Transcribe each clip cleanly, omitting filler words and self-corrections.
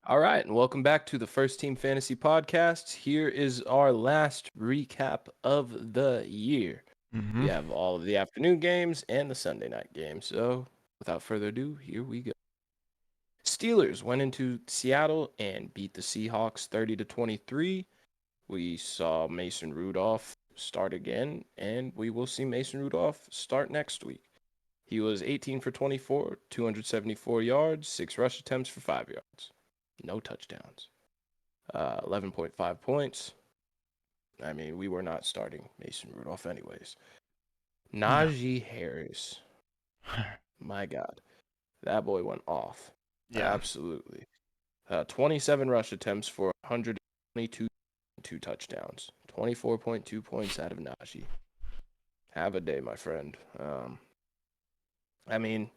All right, and welcome back to the First Team Fantasy Podcast. Here is our last recap of the year. We Mm-hmm. have all of the afternoon games and the Sunday night games. So, without further ado, here we go. Steelers went into Seattle and beat the Seahawks 30-23. We saw Mason Rudolph start again, and we will see Mason Rudolph start next week. He was 18 for 24, 274 yards, 6 rush attempts for 5 yards. No touchdowns. 11.5 points. I mean, we were not starting Mason Rudolph anyways. No. Najee Harris. My God. That boy went off. Yeah. Absolutely. 27 rush attempts for 122 two touchdowns. 24.2 points out of Najee. Have a day, my friend. I mean,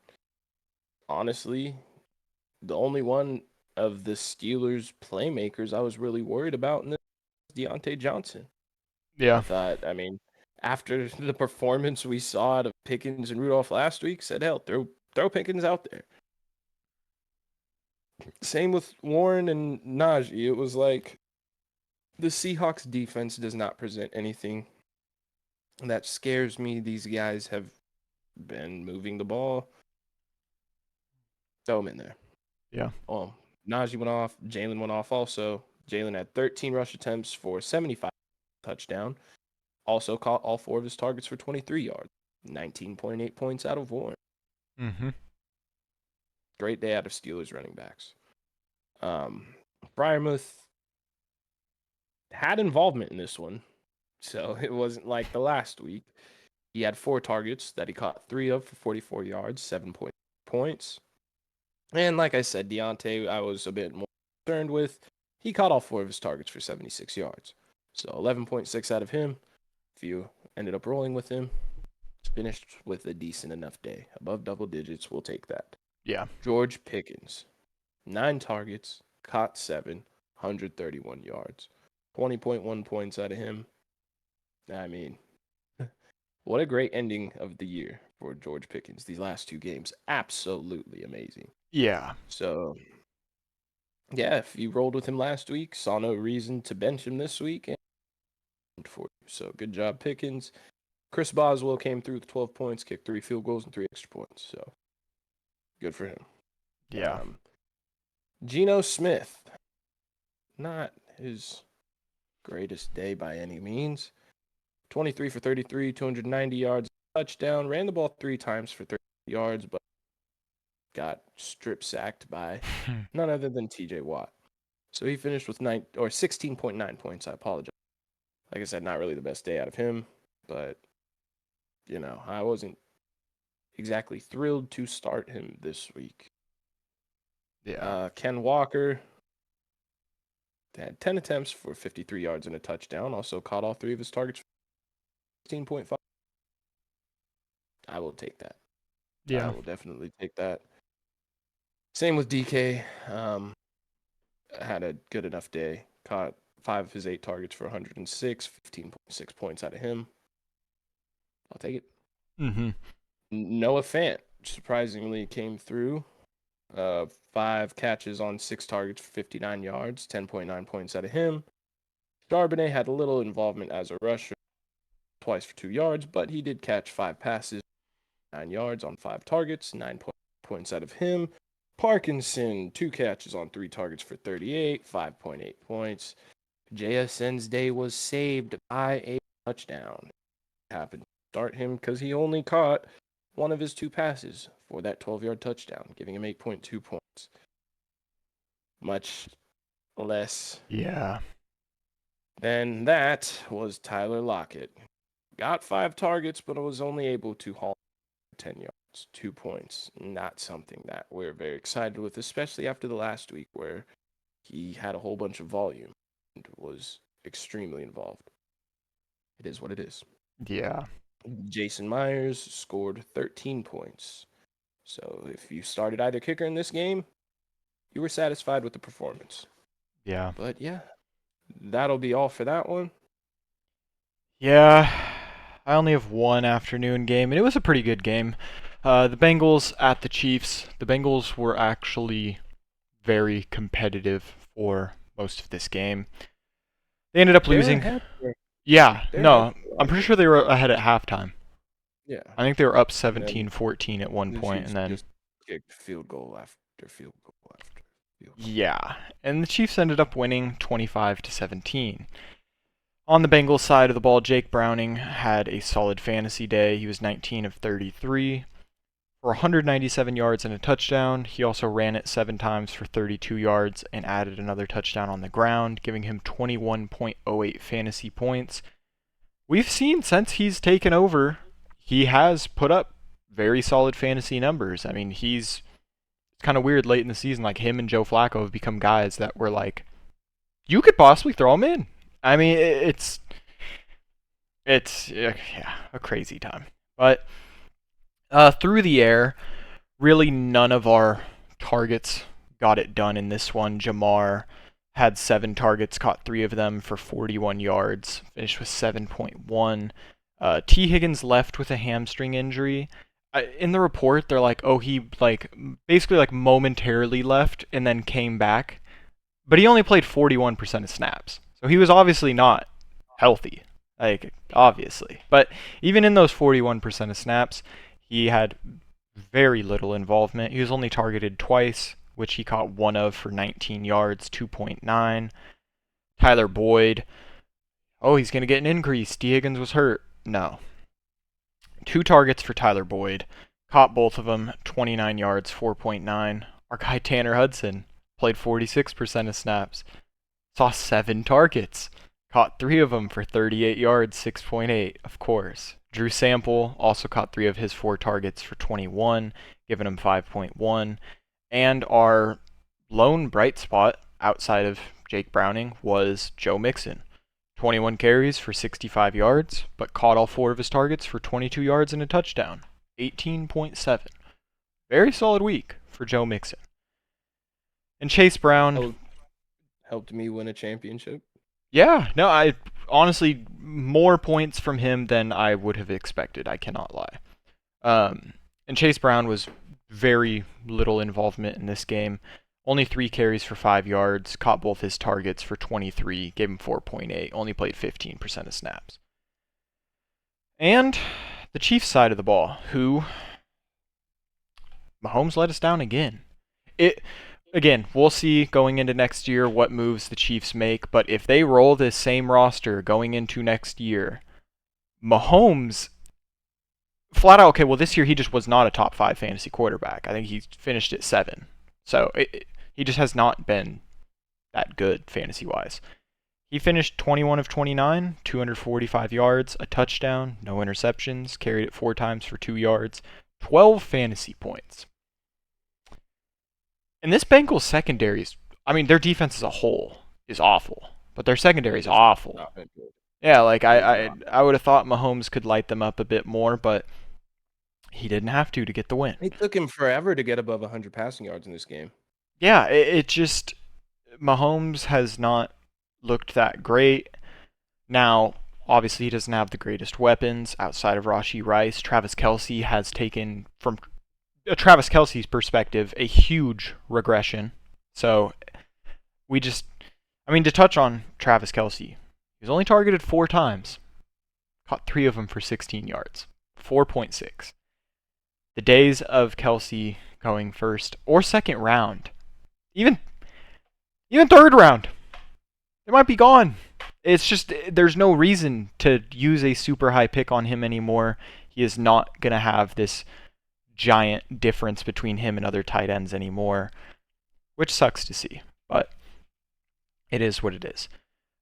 honestly, the only one of the Steelers playmakers I was really worried about in this was Deontay Johnson. I Yeah. thought, I mean, after the performance we saw out of Pickens and Rudolph last week, said, hell, throw Pickens out there. Same with Warren and Najee. It was like the Seahawks defense does not present anything that scares me. These guys have been moving the ball. Throw them in there. Yeah. Najee went off. Jalen went off also. Jalen had 13 rush attempts for 75 touchdown. Also caught all 4 of his targets for 23 yards. 19.8 points out of Warren. Mm-hmm. Great day out of Steelers running backs. Fryermuth had involvement in this one, so it wasn't like the last week. He had 4 targets that he caught 3 of for 44 yards, 7 points. And like I said, Deontay, I was a bit more concerned with. He caught all 4 of his targets for 76 yards. So 11.6 out of him. If you ended up rolling with him, finished with a decent enough day. Above double digits, we'll take that. Yeah. George Pickens, 9 targets, caught 7, 131 yards. 20.1 points out of him. I mean, what a great ending of the year for George Pickens. These last 2 games, absolutely amazing. Yeah. So, yeah, if you rolled with him last week, saw no reason to bench him this week. And for you. So, good job, Pickens. Chris Boswell came through with 12 points, kicked 3 field goals and 3 extra points. So, good for him. Yeah. Geno Smith, not his greatest day by any means. 23 for 33, 290 yards, touchdown. Ran the ball 3 times for 30 yards, but got strip sacked by none other than TJ Watt. So he finished with 16.9 points. I apologize. Like I said, not really the best day out of him, but I wasn't exactly thrilled to start him this week. Yeah. Ken Walker had 10 attempts for 53 yards and a touchdown. Also caught all 3 of his targets for 16.5. I will take that. I Yeah. will definitely take that. Same with DK. Had a good enough day. Caught 5 of his 8 targets for 106, 15.6 points out of him. I'll take it. Mm-hmm. Noah Fant surprisingly came through. 5 catches on 6 targets for 59 yards, 10.9 points out of him. Charbonnet had a little involvement as a rusher, twice for 2 yards, but he did catch 5 passes, 9 yards on 5 targets, 9 points out of him. Parkinson, 2 catches on 3 targets for 38, 5.8 points. JSN's day was saved by a touchdown. Happened to start him because he only caught 1 of his 2 passes for that 12-yard touchdown, giving him 8.2 points. Much less Yeah. than that was Tyler Lockett. Got 5 targets, but was only able to haul 10 yards, 2 points. Not something that we're very excited with, especially after the last week where he had a whole bunch of volume and was extremely involved. It is what it is. Yeah. Jason Myers scored 13 points. So if you started either kicker in this game, you were satisfied with the performance. Yeah. But yeah, that'll be all for that one. Yeah. I only have one afternoon game, and it was a pretty good game. The Bengals at the Chiefs. The Bengals were actually very competitive for most of this game. They ended up They were losing. ahead. Yeah, They're ahead no, for a I'm lot pretty of sure they were ahead at halftime. Yeah. I think they were up And then 17-14 at one the point, Chiefs and then just kicked field goal after field goal after field goal. yeah, and the Chiefs ended up winning 25-17. On the Bengals side of the ball, Jake Browning had a solid fantasy day. He was 19 of 33 for 197 yards and a touchdown. He also ran it 7 times for 32 yards and added another touchdown on the ground, giving him 21.08 fantasy points. We've seen since he's taken over, he has put up very solid fantasy numbers. I mean, it's kind of weird late in the season, like him and Joe Flacco have become guys that were like, you could possibly throw him in. I mean, it's a crazy time. But through the air, really none of our targets got it done in this one. Jamar had 7 targets, caught 3 of them for 41 yards, finished with 7.1. T. Higgins left with a hamstring injury. In the report, they're like, oh, he basically momentarily left and then came back. But he only played 41% of snaps. So he was obviously not healthy. Obviously. But even in those 41% of snaps, he had very little involvement. He was only targeted twice, which he caught 1 of for 19 yards, 2.9. Tyler Boyd. Oh, he's going to get an increase. D. Higgins was hurt. No. 2 targets for Tyler Boyd. Caught both of them, 29 yards, 4.9. Our guy Tanner Hudson played 46% of snaps. Saw 7 targets. Caught 3 of them for 38 yards, 6.8, of course. Drew Sample also caught 3 of his 4 targets for 21, giving him 5.1. And our lone bright spot outside of Jake Browning was Joe Mixon. 21 carries for 65 yards, but caught all 4 of his targets for 22 yards and a touchdown. 18.7. Very solid week for Joe Mixon. And Chase Brown helped me win a championship. Yeah, no, I honestly more points from him than I would have expected. I cannot lie. And Chase Brown was very little involvement in this game. Only 3 carries for 5 yards, caught both his targets for 23, gave him 4.8, only played 15% of snaps. And the Chiefs side of the ball, who Mahomes let us down again. Again, we'll see going into next year what moves the Chiefs make, but if they roll this same roster going into next year, Mahomes flat out, okay, well this year he just was not a top 5 fantasy quarterback. I think he finished at 7. So he just has not been that good fantasy-wise. He finished 21 of 29, 245 yards, a touchdown, no interceptions, carried it 4 times for 2 yards, 12 fantasy points. And this Bengals secondary their defense as a whole is awful, but their secondary is awful. Yeah, I would have thought Mahomes could light them up a bit more, but he didn't have to get the win. It took him forever to get above 100 passing yards in this game. Yeah, it just Mahomes has not looked that great. Now, obviously, he doesn't have the greatest weapons outside of Rashee Rice. Travis Kelce has taken, from Travis Kelce's perspective, a huge regression. So, to touch on Travis Kelce, he was only targeted 4 times. Caught 3 of them for 16 yards. 4.6. The days of Kelce going first or second round, even third round, they might be gone. It's just, there's no reason to use a super high pick on him anymore. He is not going to have this giant difference between him and other tight ends anymore, which sucks to see, but it is what it is.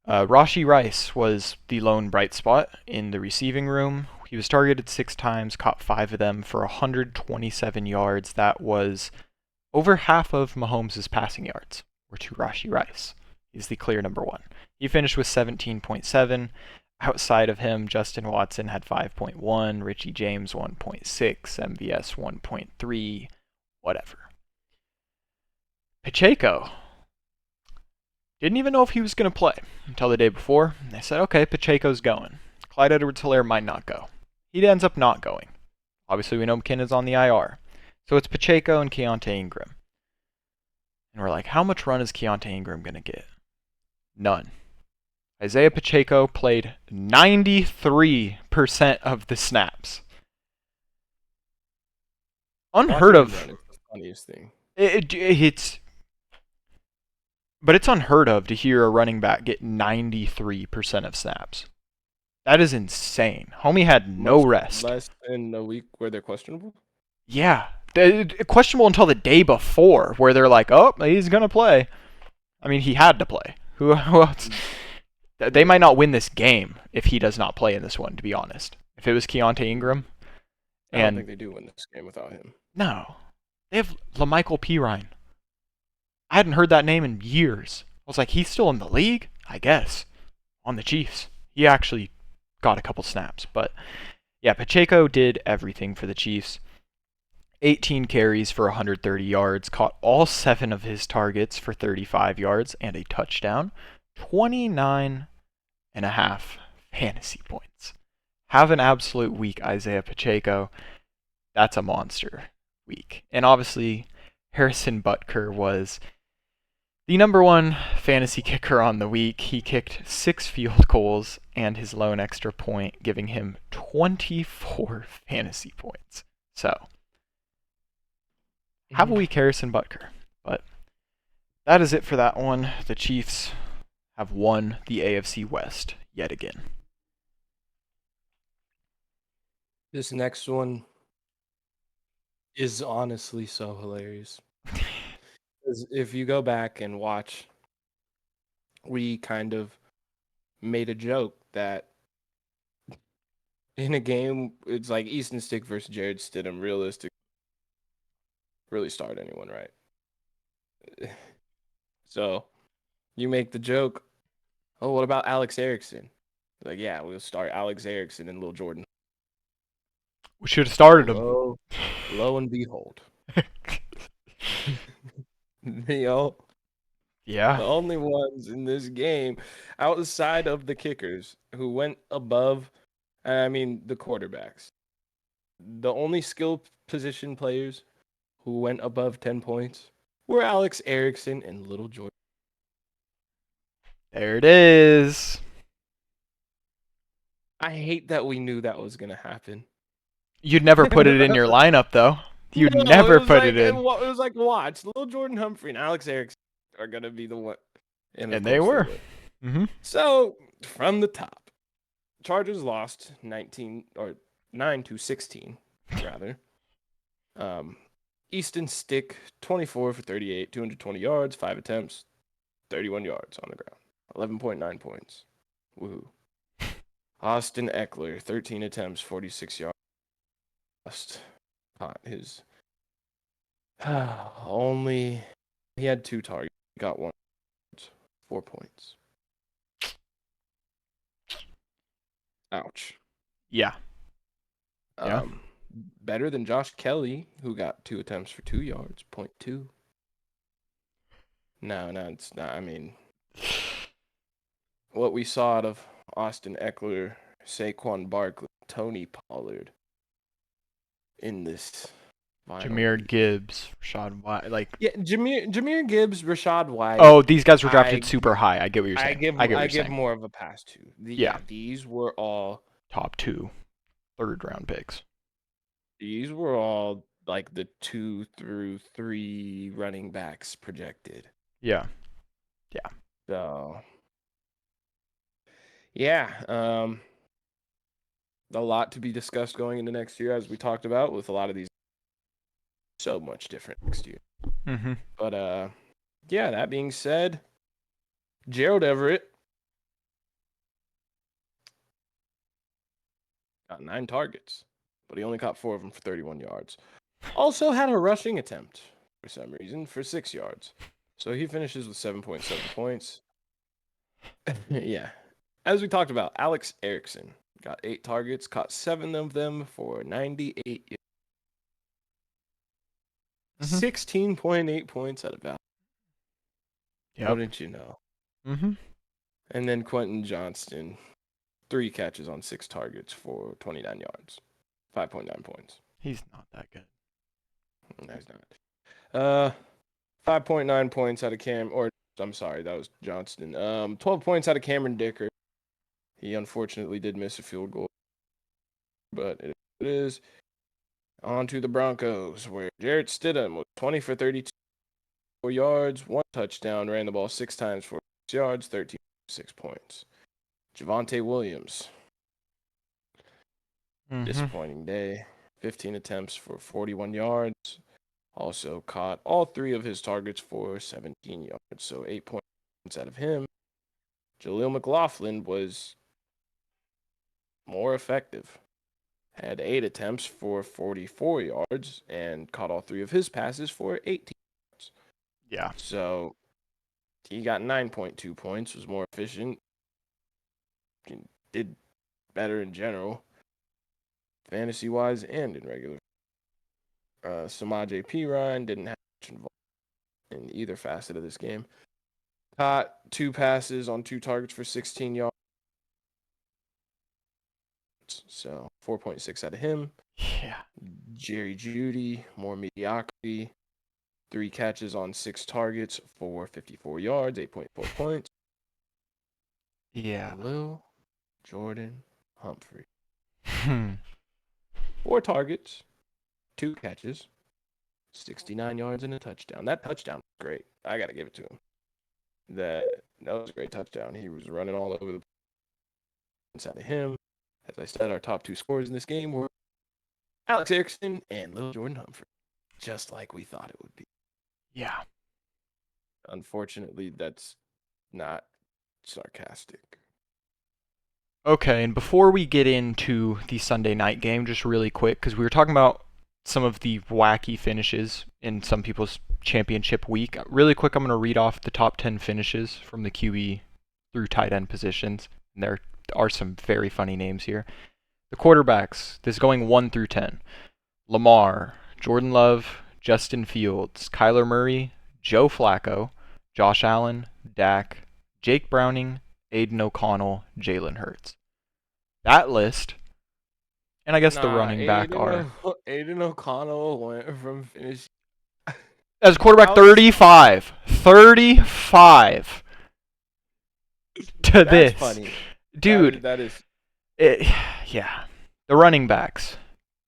Rashee Rice was the lone bright spot in the receiving room. He was targeted 6 times, caught 5 of them for 127 yards. That was over half of Mahomes' passing yards were to Rashee Rice. He's the clear number 1. He finished with 17.7. Outside of him, Justin Watson had 5.1, Richie James 1.6, MVS 1.3, whatever. Pacheco didn't even know if he was going to play until the day before. They said, okay, Pacheco's going. Clyde Edwards-Helaire might not go. He ends up not going. Obviously, we know McKinnon's on the IR. So it's Pacheco and Keontae Ingram. And we're like, how much run is Keontae Ingram going to get? None. Isaiah Pacheco played 93% of the snaps. Unheard Watching him of. run is the funniest thing. But it's unheard of to hear a running back get 93% of snaps. That is insane. Homie had no Much rest. less than a week where they're questionable. Yeah. Questionable until the day before, where they're like, oh, he's going to play. I mean, he had to play. Who else? They might not win this game if he does not play in this one, to be honest. If it was Keontae Ingram. I don't think they do win this game without him. No. They have LaMichael Pirine. I hadn't heard that name in years. I was like, he's still in the league? I guess. On the Chiefs. He actually got a couple snaps. But yeah, Pacheco did everything for the Chiefs. 18 carries for 130 yards, caught all 7 of his targets for 35 yards and a touchdown. 29 and a half fantasy points. Have an absolute week, Isaiah Pacheco. That's a monster week. And obviously, Harrison Butker was the number one fantasy kicker on the week. He kicked 6 field goals and his lone extra point, giving him 24 fantasy points. So, have a week, Harrison Butker. But that is it for that one. The Chiefs have won the AFC West yet again. This next one is honestly so hilarious. If you go back and watch, we kind of made a joke that in a game, it's like Easton Stick versus Jared Stidham, realistic, really start anyone, right? So you make the joke, oh, what about Alex Erickson? Like, yeah, we'll start Alex Erickson and Lil Jordan. We should have started him. Lo and behold. The only ones in this game outside of the kickers who went above, the quarterbacks. The only skill position players who went above 10 points were Alex Erickson and Little Jordan. There it is. I hate that we knew that was going to happen. You'd never put it in your lineup, though. You'd never put it in. It was like, watch, Little Jordan Humphrey and Alex Erickson are going to be the one. And they were. Mm-hmm. So, from the top, Chargers lost 9-16, rather. Easton Stick, 24 for 38, 220 yards, 5 attempts, 31 yards on the ground, 11.9 points. Woohoo. Austin Eckler, 13 attempts, 46 yards. His he had 2 targets, got 1, 4 points. Ouch. Yeah. Better than Josh Kelly, who got 2 attempts for 2 yards, 0.2. No, it's not. I mean, what we saw out of Austin Eckler, Saquon Barkley, Tony Pollard in this. Jahmyr Gibbs, Rashad White, Jahmyr Gibbs, Rashad White. Oh, these guys were drafted super high. I get what you're saying. I give more of a pass to. These were all top 2, third-round picks. These were all like the 2 through 3 running backs projected. Yeah. So, a lot to be discussed going into next year, as we talked about, with a lot of these. So much different next year. Mm-hmm. But that being said, Gerald Everett got 9 targets, but he only caught 4 of them for 31 yards. Also had a rushing attempt for some reason for 6 yards. So he finishes with 7.7 points. Yeah. As we talked about, Alex Erickson got 8 targets, caught 7 of them for 98 yards. 16.8 points out of value. Yep. Wouldn't you know? Mm-hmm. And then Quentin Johnston, 3 catches on 6 targets for 29 yards, 5.9 points. He's not that good. No, he's not. 5.9 points out of I'm sorry, that was Johnston. 12 points out of Cameron Dicker. He unfortunately did miss a field goal, but it is on to the Broncos, where Jarrett Stidham was 20 for 32 yards, 1 touchdown, ran the ball 6 times for 6 yards, 6 points. Javonte Williams, disappointing day. 15 attempts for 41 yards. Also caught all 3 of his targets for 17 yards, so 8 points out of him. Jaleel McLaughlin was more effective. Had 8 attempts for 44 yards and caught all 3 of his passes for 18 yards. Yeah. So he got 9.2 points, was more efficient, did better in general, fantasy-wise and in regular. Samaje Perine didn't have much involvement in either facet of this game. Caught 2 passes on 2 targets for 16 yards. So 4.6 out of him. Yeah. Jerry Jeudy, more mediocrity. 3 catches on 6 targets for 54 yards, 8.4 points. Yeah. Lil Jordan Humphrey. Hmm. 4 targets, 2 catches, 69 yards and a touchdown. That touchdown was great. I got to give it to him. That was a great touchdown. He was running all over the place out of him. As I said, our top 2 scorers in this game were Alex Erickson and Lil Jordan Humphrey, just like we thought it would be. Yeah. Unfortunately, that's not sarcastic. Okay, and before we get into the Sunday night game, just really quick, because we were talking about some of the wacky finishes in some people's championship week. Really quick, I'm going to read off the top 10 finishes from the QB through tight end positions. And there are some very funny names here. The quarterbacks, this is going 1 through 10. Lamar, Jordan Love, Justin Fields, Kyler Murray, Joe Flacco, Josh Allen, Dak, Jake Browning, Aiden O'Connell, Jalen Hurts. That list, and I guess the running back are... Aiden O'Connell went from finish... As quarterback, 35. 35 to this. That's funny. Dude. That is... Yeah. The running backs.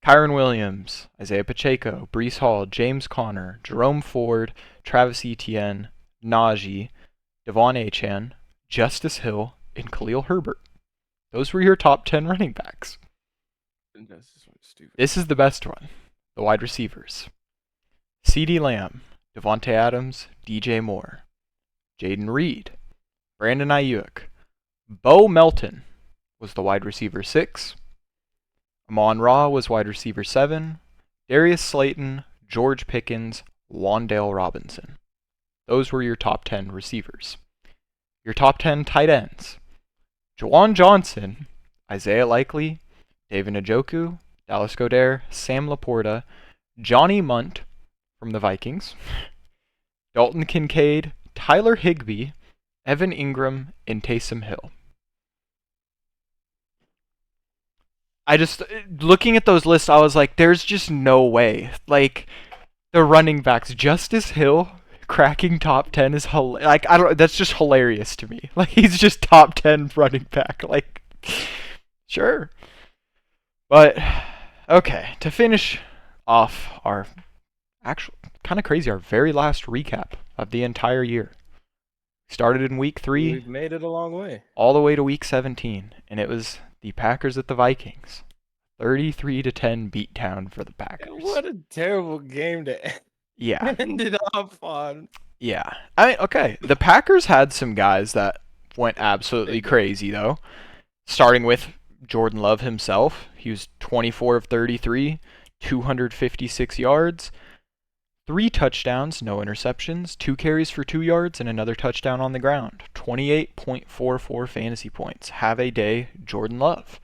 Kyron Williams, Isaiah Pacheco, Breece Hall, James Conner, Jerome Ford, Travis Etienne, Najee, Devon Achane, Justice Hill, and Khalil Herbert. Those were your top 10 running backs. This is the best one. The wide receivers. CeeDee Lamb, Devontae Adams, DJ Moore, Jaden Reed, Brandon Ayuk, Bo Melton was the wide receiver 6. Amon-Ra was wide receiver 7. Darius Slayton, George Pickens, Wan'Dale Robinson. Those were your top 10 receivers. Your top 10 tight ends. Juwan Johnson, Isaiah Likely, David Njoku, Dallas Goedert, Sam Laporta, Johnny Munt from the Vikings, Dalton Kincaid, Tyler Higbee, Evan Ingram, and Taysom Hill. I just, looking at those lists, I was like, there's just no way. Like, the running backs, Justice Hill cracking top 10 is that's just hilarious to me. Like, he's just top 10 running back. Like, sure. But, okay, to finish off our actual, kind of crazy, our very last recap of the entire year. Started in week 3. We've made it a long way. All the way to week 17, and it was the Packers at the Vikings. 33-10 beatdown for the Packers. What a terrible game to end it off on. Yeah. I mean, okay, the Packers had some guys that went absolutely crazy, though. Starting with Jordan Love himself. He was 24 of 33, 256 yards, 3 touchdowns, no interceptions, 2 carries for 2 yards, and another touchdown on the ground. 28.44 fantasy points. Have a day, Jordan Love.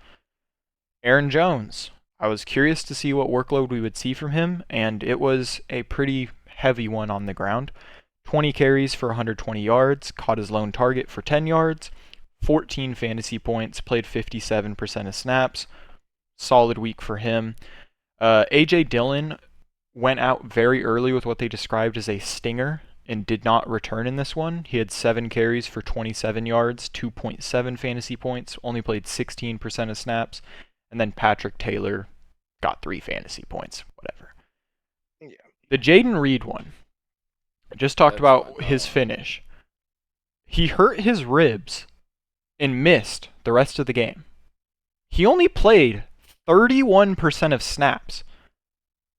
Aaron Jones. I was curious to see what workload we would see from him, and it was a pretty heavy one on the ground. 20 carries for 120 yards, caught his lone target for 10 yards, 14 fantasy points, played 57% of snaps. Solid week for him. A.J. Dillon went out very early with what they described as a stinger and did not return in this one. He had 7 carries for 27 yards, 2.7 fantasy points, only played 16% of snaps. And then Patrick Taylor got 3 fantasy points, whatever. Yeah. The Jaden Reed one, I just talked about his finish. He hurt his ribs and missed the rest of the game. He only played 31% of snaps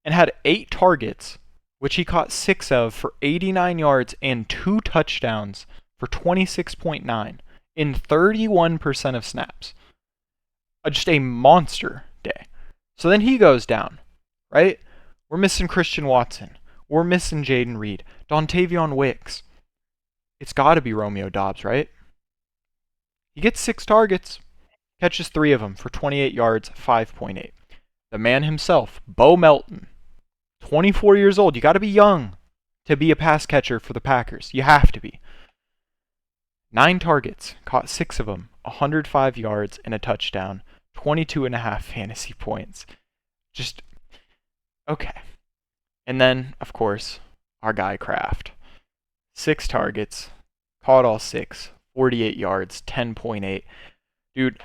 and had 8 targets, which he caught 6 of for 89 yards and 2 touchdowns for 26.9 in 31% of snaps. Just a monster day. So then he goes down, right? We're missing Christian Watson. We're missing Jaden Reed. Dontavion Wicks. It's got to be Romeo Doubs, right? He gets 6 targets, catches 3 of them for 28 yards, 5.8. The man himself, Bo Melton, 24 years old. You got to be young to be a pass catcher for the Packers. You have to be. 9 targets, caught 6 of them, 105 yards and a touchdown, 22.5 fantasy points. Just, okay. And then, of course, our guy Kraft. 6 targets, caught all 6, 48 yards, 10.8. Dude,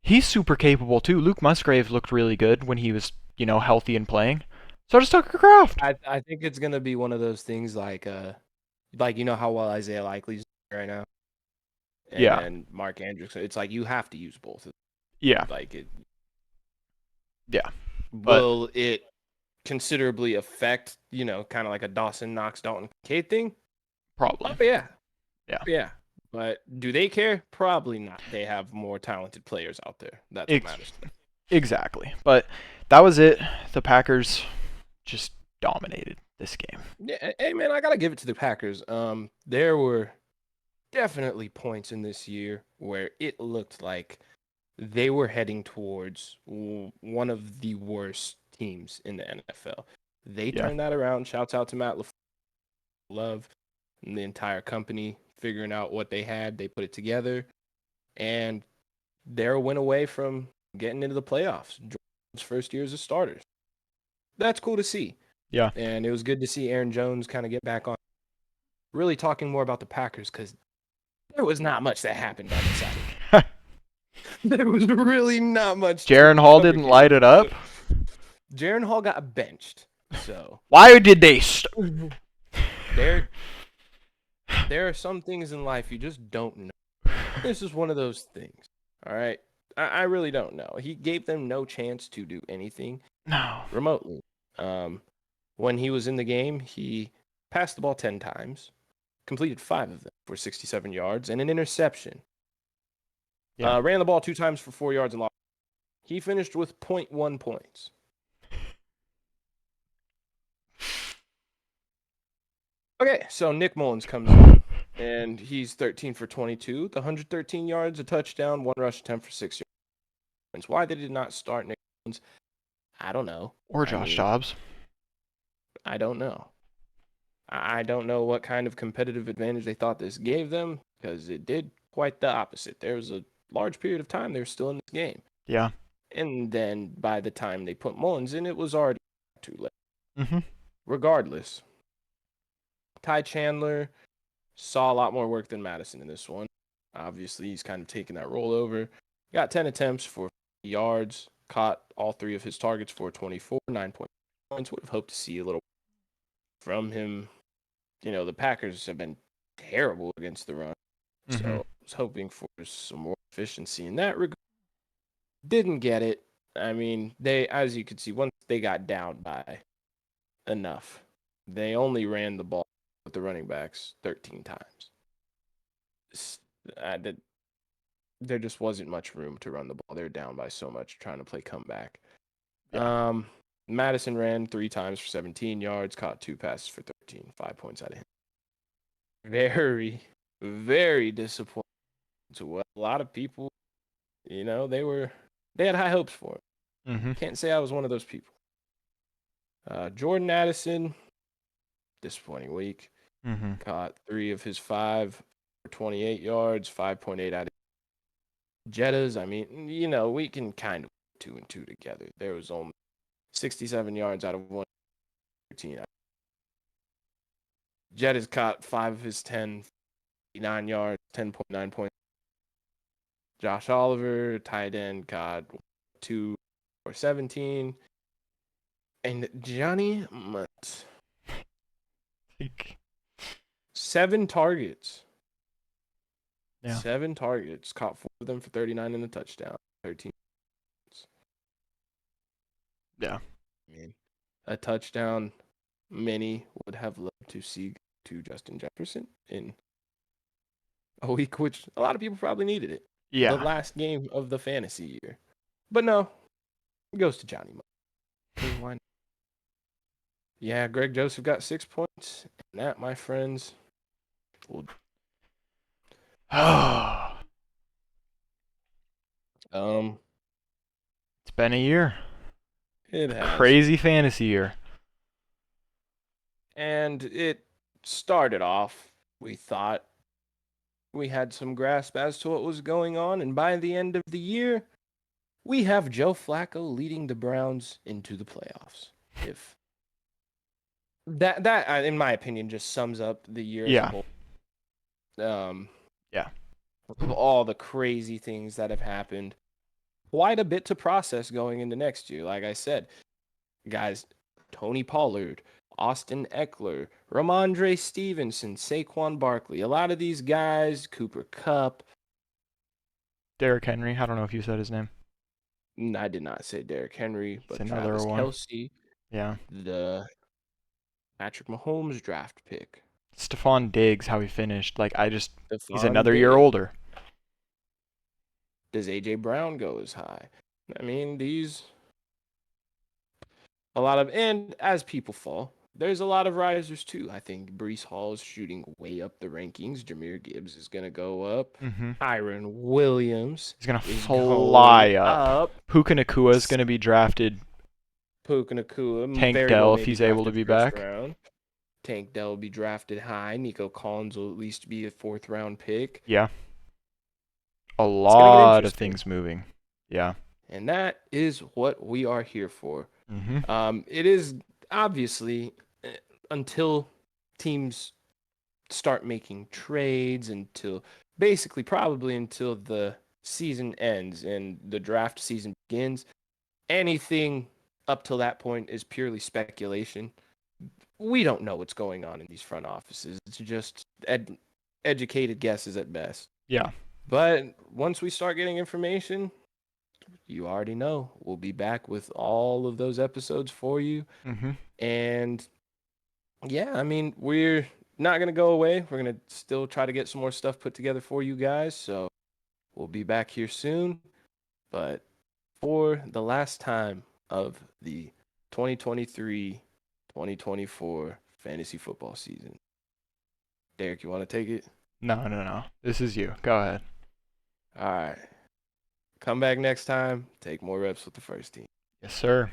he's super capable too. Luke Musgrave looked really good when he was, healthy and playing. So does Tucker Kraft. I think it's gonna be one of those things like how well Isaiah Likely's right now, and Mark Andrews. It's like you have to use both of them. Yeah. Like it. Yeah. Will it considerably affect, kind of like a Dawson Knox Dalton Kincaid thing? Probably. Oh, yeah. Yeah. Yeah. But do they care? Probably not. They have more talented players out there. That's what matters. Exactly. But that was it. The Packers just dominated this game. Yeah, hey man, I gotta give it to the Packers. There were definitely points in this year where it looked like they were heading towards one of the worst teams in the NFL. They turned that around. Shouts out to Matt Love and the entire company figuring out what they had. They put it together, and they're a win away from getting into the playoffs. Jordan's first year as a starter. That's cool to see. Yeah. And it was good to see Aaron Jones kind of get back on. Really talking more about the Packers because there was not much that happened on the side. There was really not much. Jaron Hall didn't light it up. Jaron Hall got benched. So why did they? There are some things in life you just don't know. This is one of those things. All right, I really don't know. He gave them no chance to do anything remotely. When he was in the game, he passed the ball 10 times, completed 5 of them for 67 yards and an interception. Ran the ball 2 times for 4 yards and lost. He finished with 0.1 points. Okay, so Nick Mullins comes in, and he's 13 for 22, 113 yards, a touchdown, 1 rush attempt for 6 yards. Why they did not start Nick Mullins, I don't know. Or Josh Dobbs. I don't know. I don't know what kind of competitive advantage they thought this gave them, because it did quite the opposite. There was a large period of time they were still in this game. Yeah. And then by the time they put Mullins in, it was already too late. Mm-hmm. Regardless, Ty Chandler saw a lot more work than Madison in this one. Obviously, he's kind of taken that role over. Got 10 attempts for 50 yards, caught all 3 of his targets for 24, 9 points. Would have hoped to see a little from him. The Packers have been terrible against the run. So I was hoping for some more efficiency in that regard. Didn't get it. I mean, they, as you could see, once they got down by enough, they only ran the ball with the running backs 13 times. There just wasn't much room to run the ball. They're down by so much trying to play comeback. Yeah. Madison ran 3 times for 17 yards, caught 2 passes for 13, 5 points out of him. Very, very disappointing to what a lot of people, they had high hopes for him. Mm-hmm. Can't say I was one of those people. Jordan Addison, disappointing week. Mm-hmm. Caught 3 of his 5 for 28 yards, 5.8 out of Jettas. I mean, we can kind of 2 and 2 together. There was only 67 yards out of 1 13. Jett has caught 5 of his 10, 9 yards, 10.9 points. Josh Oliver, tight end, caught 2 for 17. And Johnny Mutt, 7 targets. Yeah. 7 targets, caught 4 of them for 39 and a touchdown. 13. Yeah. I mean, a touchdown many would have loved to see to Justin Jefferson in a week, which a lot of people probably needed it. Yeah. The last game of the fantasy year. But no, it goes to Johnny Mutt. 'Cause why not? Yeah, Greg Joseph got 6 points. And that, my friends, will It's been a year. it has. Crazy fantasy year. And it started off, we thought we had some grasp as to what was going on, and by the end of the year, we have Joe Flacco leading the Browns into the playoffs. If that in my opinion just sums up the year as a whole. Yeah. Of all the crazy things that have happened, quite a bit to process going into next year. Like I said, guys, Tony Pollard, Austin Eckler, Ramondre Stevenson, Saquon Barkley, a lot of these guys, Cooper Kupp. Derrick Henry. I don't know if you said his name. I did not say Derrick Henry, but It's another Travis one. Kelce, Yeah. the Patrick Mahomes draft pick. Stephon Diggs, how he finished. Like, he's Stephon another year Diggs. older. Does A.J. Brown go as high? I mean, a lot of, and as people fall, there's a lot of risers too. I think Breece Hall is shooting way up the rankings. Jahmyr Gibbs is going to go up. Mm-hmm. Tyron Williams He's going to is fly going up. Puka Nacua is going to be drafted. Puka Nacua, Tank very Dell, well if maybe he's able to drafted be first back. round. Tank Dell will be drafted high. Nico Collins will at least be a 4th round pick. Yeah. A lot of things moving. Yeah. And that is what we are here for. Mm-hmm. It is obviously until teams start making trades, until basically probably until the season ends and the draft season begins. Anything up till that point is purely speculation. We don't know what's going on in these front offices. It's just educated guesses at best. Yeah. But once we start getting information, you already know we'll be back with all of those episodes for you. Mm-hmm. And yeah, I mean, we're not going to go away. We're going to still try to get some more stuff put together for you guys. So we'll be back here soon. But for the last time of the 2023-2024 fantasy football season, Derek, you want to take it? No. This is you. Go ahead. All right. Come back next time. Take more reps with the first team. Yes, sir.